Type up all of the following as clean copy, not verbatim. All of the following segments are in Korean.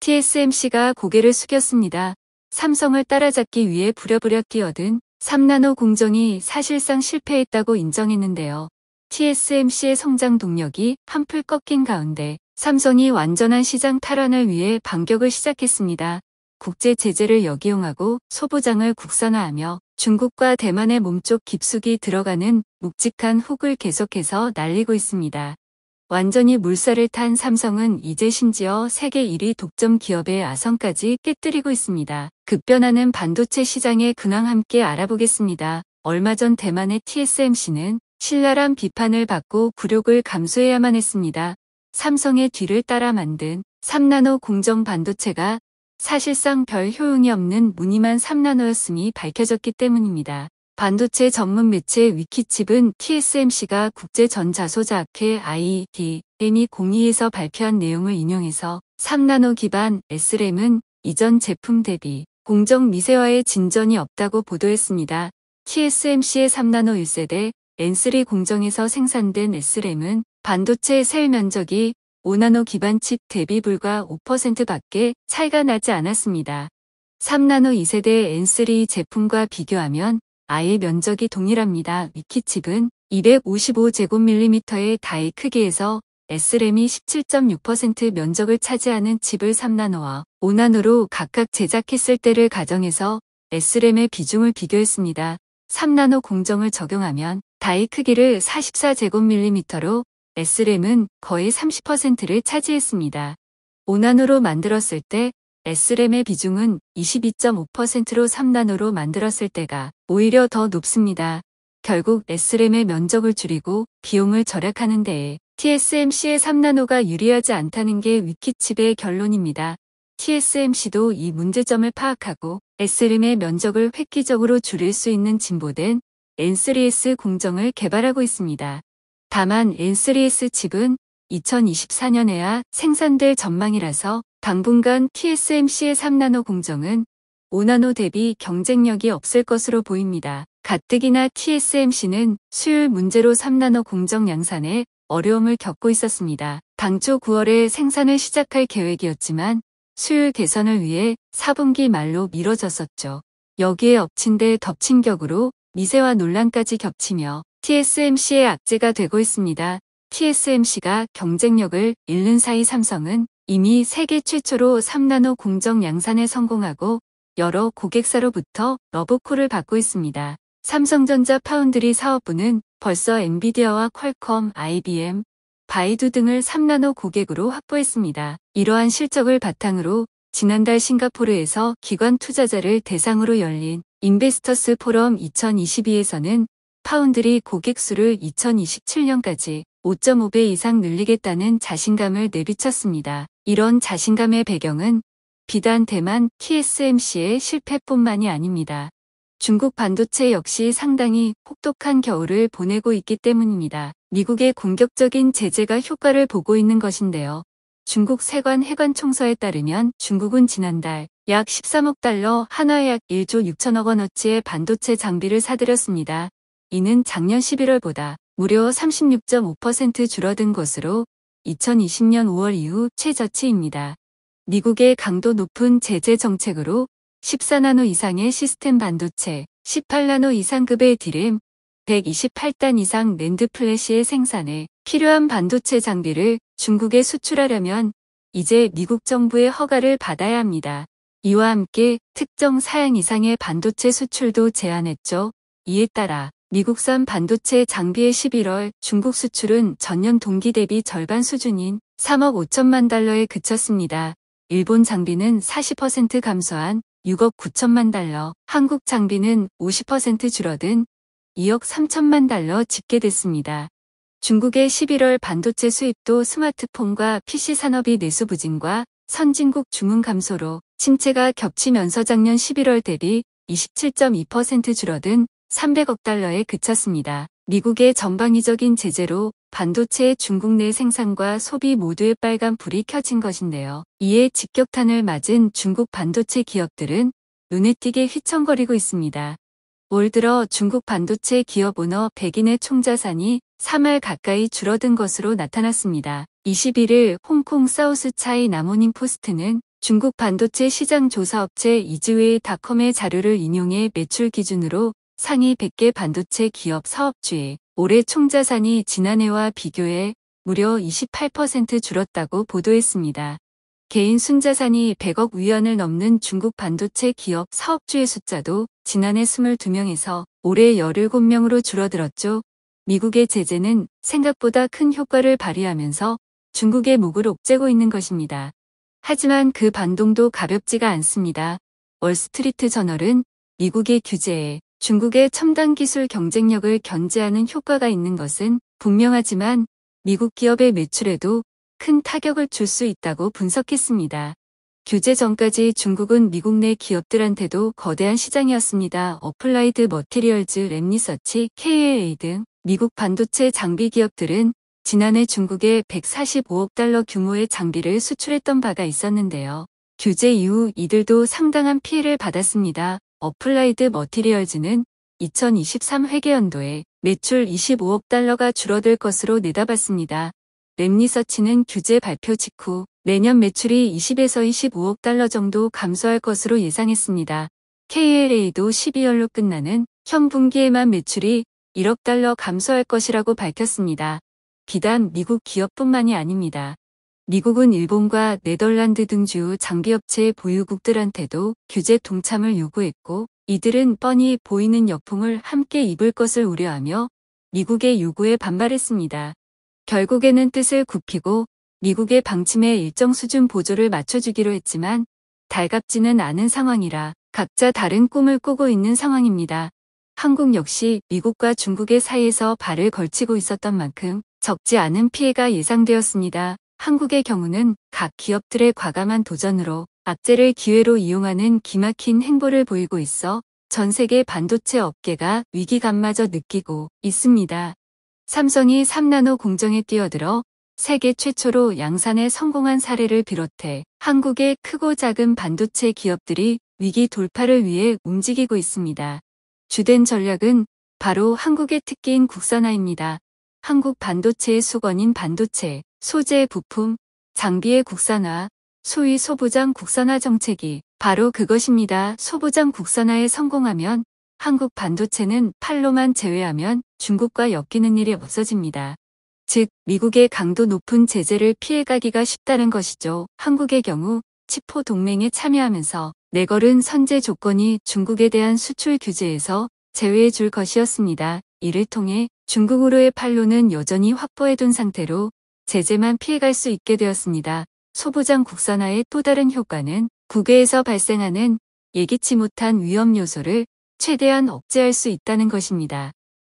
TSMC가 고개를 숙였습니다. 삼성을 따라잡기 위해 부랴부랴 뛰어든 3나노 공정이 사실상 실패했다고 인정했는데요. TSMC의 성장 동력이 한풀 꺾인 가운데 삼성이 완전한 시장 탈환을 위해 반격을 시작했습니다. 국제 제재를 역이용하고 소부장을 국산화하며 중국과 대만의 몸쪽 깊숙이 들어가는 묵직한 훅을 계속해서 날리고 있습니다. 완전히 물살을 탄 삼성은 이제 심지어 세계 1위 독점 기업의 아성까지 깨뜨리고 있습니다. 급변하는 반도체 시장의 근황 함께 알아보겠습니다. 얼마 전 대만의 TSMC는 신랄한 비판을 받고 굴욕을 감수해야만 했습니다. 삼성의 뒤를 따라 만든 3나노 공정 반도체가 사실상 별 효용이 없는 무늬만 3나노였음이 밝혀졌기 때문입니다. 반도체 전문 매체 위키칩은 TSMC가 국제전자소자학회 IDM이 공의에서 발표한 내용을 인용해서 3나노 기반 SRAM은 이전 제품 대비 공정 미세화에 진전이 없다고 보도했습니다. TSMC의 3나노 1세대 N3 공정에서 생산된 SRAM은 반도체 셀 면적이 5나노 기반 칩 대비 불과 5%밖에 차이가 나지 않았습니다. 3나노 2세대 N3 제품과 비교하면 아예 면적이 동일합니다. 위키칩은 255제곱밀리미터의 다이 크기에서 SRAM이 17.6% 면적을 차지하는 칩을 3나노와 5나노로 각각 제작했을 때를 가정해서 SRAM의 비중을 비교했습니다. 3나노 공정을 적용하면 다이 크기를 44제곱밀리미터로 SRAM은 거의 30%를 차지했습니다. 5나노로 만들었을 때 SRAM의 비중은 22.5%로 3나노로 만들었을 때가 오히려 더 높습니다. 결국 SRAM의 면적을 줄이고 비용을 절약하는 데에 TSMC의 3나노가 유리하지 않다는 게 위키칩의 결론입니다. TSMC도 이 문제점을 파악하고 SRAM의 면적을 획기적으로 줄일 수 있는 진보된 N3S 공정을 개발하고 있습니다. 다만 N3S 칩은 2024년에야 생산될 전망이라서 당분간 TSMC의 3나노 공정은 5나노 대비 경쟁력이 없을 것으로 보입니다. 가뜩이나 TSMC는 수율 문제로 3나노 공정 양산에 어려움을 겪고 있었습니다. 당초 9월에 생산을 시작할 계획이었지만 수율 개선을 위해 4분기 말로 미뤄졌었죠. 여기에 엎친 데 덮친 격으로 미세화 논란까지 겹치며 TSMC의 악재가 되고 있습니다. TSMC가 경쟁력을 잃는 사이 삼성은 이미 세계 최초로 3나노 공정 양산에 성공하고 여러 고객사로부터 러브콜을 받고 있습니다. 삼성전자 파운드리 사업부는 벌써 엔비디아와 퀄컴, IBM, 바이두 등을 3나노 고객으로 확보했습니다. 이러한 실적을 바탕으로 지난달 싱가포르에서 기관 투자자를 대상으로 열린 인베스터스 포럼 2022에서는 파운드리 고객 수를 2027년까지 5.5배 이상 늘리겠다는 자신감을 내비쳤습니다. 이런 자신감의 배경은 비단 대만 TSMC의 실패뿐만이 아닙니다. 중국 반도체 역시 상당히 혹독한 겨울을 보내고 있기 때문입니다. 미국의 공격적인 제재가 효과를 보고 있는 것인데요. 중국 세관 해관총서에 따르면 중국은 지난달 약 13억 달러, 한화에 약 1조 6천억 원어치의 반도체 장비를 사들였습니다. 이는 작년 11월보다 무려 36.5% 줄어든 것으로 2020년 5월 이후 최저치입니다. 미국의 강도 높은 제재 정책으로 14나노 이상의 시스템 반도체, 18나노 이상급의 D램, 128단 이상 낸드 플래시의 생산에 필요한 반도체 장비를 중국에 수출하려면 이제 미국 정부의 허가를 받아야 합니다. 이와 함께 특정 사양 이상의 반도체 수출도 제한했죠. 이에 따라 미국산 반도체 장비의 11월 중국 수출은 전년 동기 대비 절반 수준인 3억 5천만 달러에 그쳤습니다. 일본 장비는 40% 감소한 6억 9천만 달러, 한국 장비는 50% 줄어든 2억 3천만 달러 집계됐습니다. 중국의 11월 반도체 수입도 스마트폰과 PC 산업이 내수 부진과 선진국 주문 감소로 침체가 겹치면서 작년 11월 대비 27.2% 줄어든 300억 달러에 그쳤습니다. 미국의 전방위적인 제재로 반도체의 중국 내 생산과 소비 모두의 빨간 불이 켜진 것인데요. 이에 직격탄을 맞은 중국 반도체 기업들은 눈에 띄게 휘청거리고 있습니다. 올 들어 중국 반도체 기업 오너 100인의 총자산이 3할 가까이 줄어든 것으로 나타났습니다. 21일 홍콩 사우스 차이나 모닝 포스트는 중국 반도체 시장 조사업체 이즈웨이닷컴의 자료를 인용해 매출 기준으로 상위 100개 반도체 기업 사업주의 올해 총자산이 지난해와 비교해 무려 28% 줄었다고 보도했습니다. 개인 순자산이 100억 위안을 넘는 중국 반도체 기업 사업주의 숫자도 지난해 22명에서 올해 17명으로 줄어들었죠. 미국의 제재는 생각보다 큰 효과를 발휘하면서 중국의 목을 옥죄고 있는 것입니다. 하지만 그 반동도 가볍지가 않습니다. 월스트리트 저널은 미국의 규제에 중국의 첨단 기술 경쟁력을 견제하는 효과가 있는 것은 분명하지만 미국 기업의 매출에도 큰 타격을 줄 수 있다고 분석했습니다. 규제 전까지 중국은 미국 내 기업들한테도 거대한 시장이었습니다. 어플라이드 머티리얼즈, 랩리서치, KLA 등 미국 반도체 장비 기업들은 지난해 중국에 145억 달러 규모의 장비를 수출했던 바가 있었는데요. 규제 이후 이들도 상당한 피해를 받았습니다. 어플라이드 머티리얼즈는 2023 회계연도에 매출 25억 달러가 줄어들 것으로 내다봤습니다. 랩리서치는 규제 발표 직후 내년 매출이 20에서 25억 달러 정도 감소할 것으로 예상했습니다. KLA도 12월로 끝나는 현 분기에만 매출이 1억 달러 감소할 것이라고 밝혔습니다. 비단 미국 기업뿐만이 아닙니다. 미국은 일본과 네덜란드 등 주요 장비업체 보유국들한테도 규제 동참을 요구했고 이들은 뻔히 보이는 역풍을 함께 입을 것을 우려하며 미국의 요구에 반발했습니다. 결국에는 뜻을 굽히고 미국의 방침에 일정 수준 보조를 맞춰주기로 했지만 달갑지는 않은 상황이라 각자 다른 꿈을 꾸고 있는 상황입니다. 한국 역시 미국과 중국의 사이에서 발을 걸치고 있었던 만큼 적지 않은 피해가 예상되었습니다. 한국의 경우는 각 기업들의 과감한 도전으로 악재를 기회로 이용하는 기막힌 행보를 보이고 있어 전 세계 반도체 업계가 위기감마저 느끼고 있습니다. 삼성이 3나노 공정에 뛰어들어 세계 최초로 양산에 성공한 사례를 비롯해 한국의 크고 작은 반도체 기업들이 위기 돌파를 위해 움직이고 있습니다. 주된 전략은 바로 한국의 특기인 국산화입니다. 한국 반도체의 수건인 반도체, 소재, 부품, 장비의 국산화, 소위 소부장 국산화 정책이 바로 그것입니다. 소부장 국산화에 성공하면 한국 반도체는 팔로만 제외하면 중국과 엮이는 일이 없어집니다. 즉, 미국의 강도 높은 제재를 피해가기가 쉽다는 것이죠. 한국의 경우 치포 동맹에 참여하면서 내걸은 선제 조건이 중국에 대한 수출 규제에서 제외해 줄 것이었습니다. 이를 통해 중국으로의 판로는 여전히 확보해둔 상태로 제재만 피해갈 수 있게 되었습니다. 소부장 국산화의 또 다른 효과는 국외에서 발생하는 예기치 못한 위험 요소를 최대한 억제할 수 있다는 것입니다.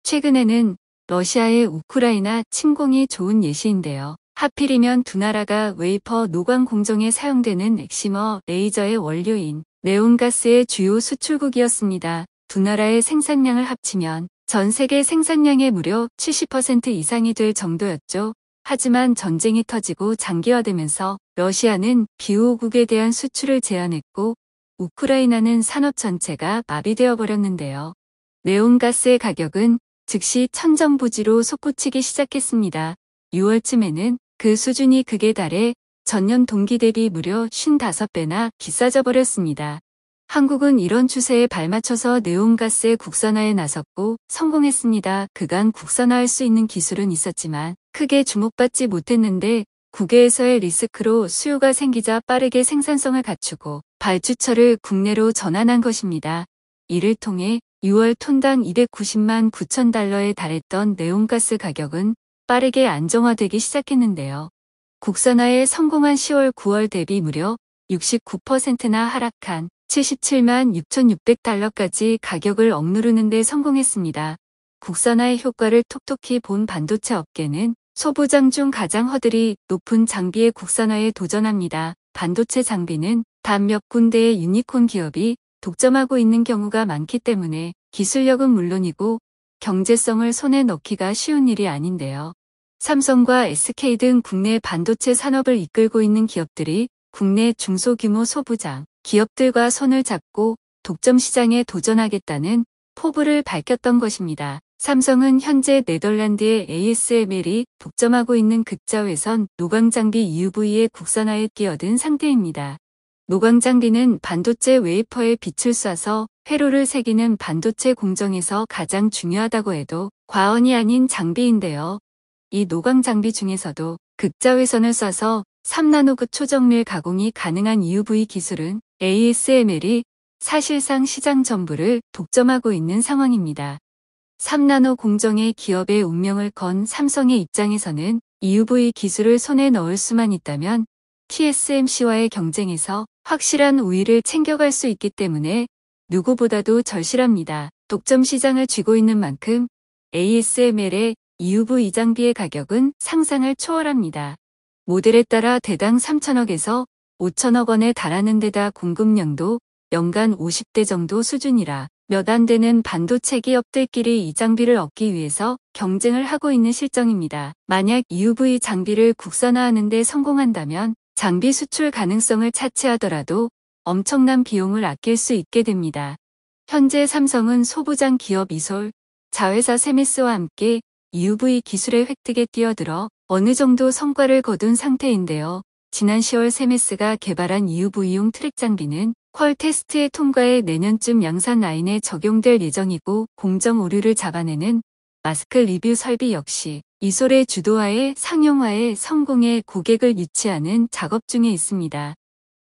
최근에는 러시아의 우크라이나 침공이 좋은 예시인데요. 하필이면 두 나라가 웨이퍼 노광 공정에 사용되는 엑시머 레이저의 원료인 네온가스의 주요 수출국이었습니다. 두 나라의 생산량을 합치면 전 세계 생산량의 무려 70% 이상이 될 정도였죠. 하지만 전쟁이 터지고 장기화되면서 러시아는 비호국에 대한 수출을 제한했고 우크라이나는 산업 전체가 마비되어 버렸는데요. 네온가스의 가격은 즉시 천정부지로 솟구치기 시작했습니다. 6월쯤에는 그 수준이 극에 달해 전년 동기 대비 무려 55배나 비싸져 버렸습니다. 한국은 이런 추세에 발맞춰서 네온가스의 국산화에 나섰고 성공했습니다. 그간 국산화할 수 있는 기술은 있었지만 크게 주목받지 못했는데 국외에서의 리스크로 수요가 생기자 빠르게 생산성을 갖추고 발주처를 국내로 전환한 것입니다. 이를 통해 6월 톤당 290만 9천 달러에 달했던 네온가스 가격은 빠르게 안정화되기 시작했는데요. 국산화에 성공한 10월 9월 대비 무려 69%나 하락한 77만 6,600달러까지 가격을 억누르는 데 성공했습니다. 국산화의 효과를 톡톡히 본 반도체 업계는 소부장 중 가장 허들이 높은 장비의 국산화에 도전합니다. 반도체 장비는 단 몇 군데의 유니콘 기업이 독점하고 있는 경우가 많기 때문에 기술력은 물론이고 경제성을 손에 넣기가 쉬운 일이 아닌데요. 삼성과 SK 등 국내 반도체 산업을 이끌고 있는 기업들이 국내 중소규모 소부장 기업들과 손을 잡고 독점 시장에 도전하겠다는 포부를 밝혔던 것입니다. 삼성은 현재 네덜란드의 ASML이 독점하고 있는 극자외선 노광 장비 UV의 국산화에 뛰어든 상태입니다. 노광 장비는 반도체 웨이퍼에 빛을 쏴서 회로를 새기는 반도체 공정에서 가장 중요하다고 해도 과언이 아닌 장비인데요. 이 노광 장비 중에서도 극자외선을 쏴서 3나노급 초정밀 가공이 가능한 EUV 기술은 ASML이 사실상 시장 전부를 독점하고 있는 상황입니다. 3나노 공정의 기업의 운명을 건 삼성의 입장에서는 EUV 기술을 손에 넣을 수만 있다면 TSMC와의 경쟁에서 확실한 우위를 챙겨갈 수 있기 때문에 누구보다도 절실합니다. 독점 시장을 쥐고 있는 만큼 ASML의 EUV 장비의 가격은 상상을 초월합니다. 모델에 따라 대당 3천억에서 5천억 원에 달하는 데다 공급량도 연간 50대 정도 수준이라 몇 안 되는 반도체 기업들끼리 이 장비를 얻기 위해서 경쟁을 하고 있는 실정입니다. 만약 EUV 장비를 국산화하는 데 성공한다면 장비 수출 가능성을 차치하더라도 엄청난 비용을 아낄 수 있게 됩니다. 현재 삼성은 소부장 기업 이솔, 자회사 세메스와 함께 EUV 기술의 획득에 뛰어들어 어느 정도 성과를 거둔 상태인데요. 지난 10월 세메스가 개발한 EUV용 트랙 장비는 퀄 테스트의 통과에 내년쯤 양산 라인에 적용될 예정이고 공정 오류를 잡아내는 마스크 리뷰 설비 역시 이솔의 주도하에 상용화에 성공해 고객을 유치하는 작업 중에 있습니다.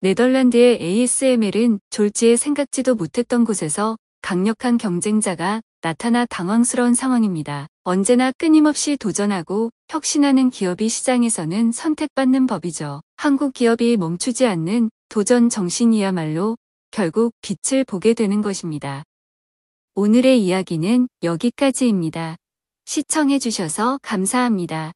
네덜란드의 ASML은 졸지에 생각지도 못했던 곳에서 강력한 경쟁자가 나타나 당황스러운 상황입니다. 언제나 끊임없이 도전하고 혁신하는 기업이 시장에서는 선택받는 법이죠. 한국 기업이 멈추지 않는 도전 정신이야말로 결국 빛을 보게 되는 것입니다. 오늘의 이야기는 여기까지입니다. 시청해주셔서 감사합니다.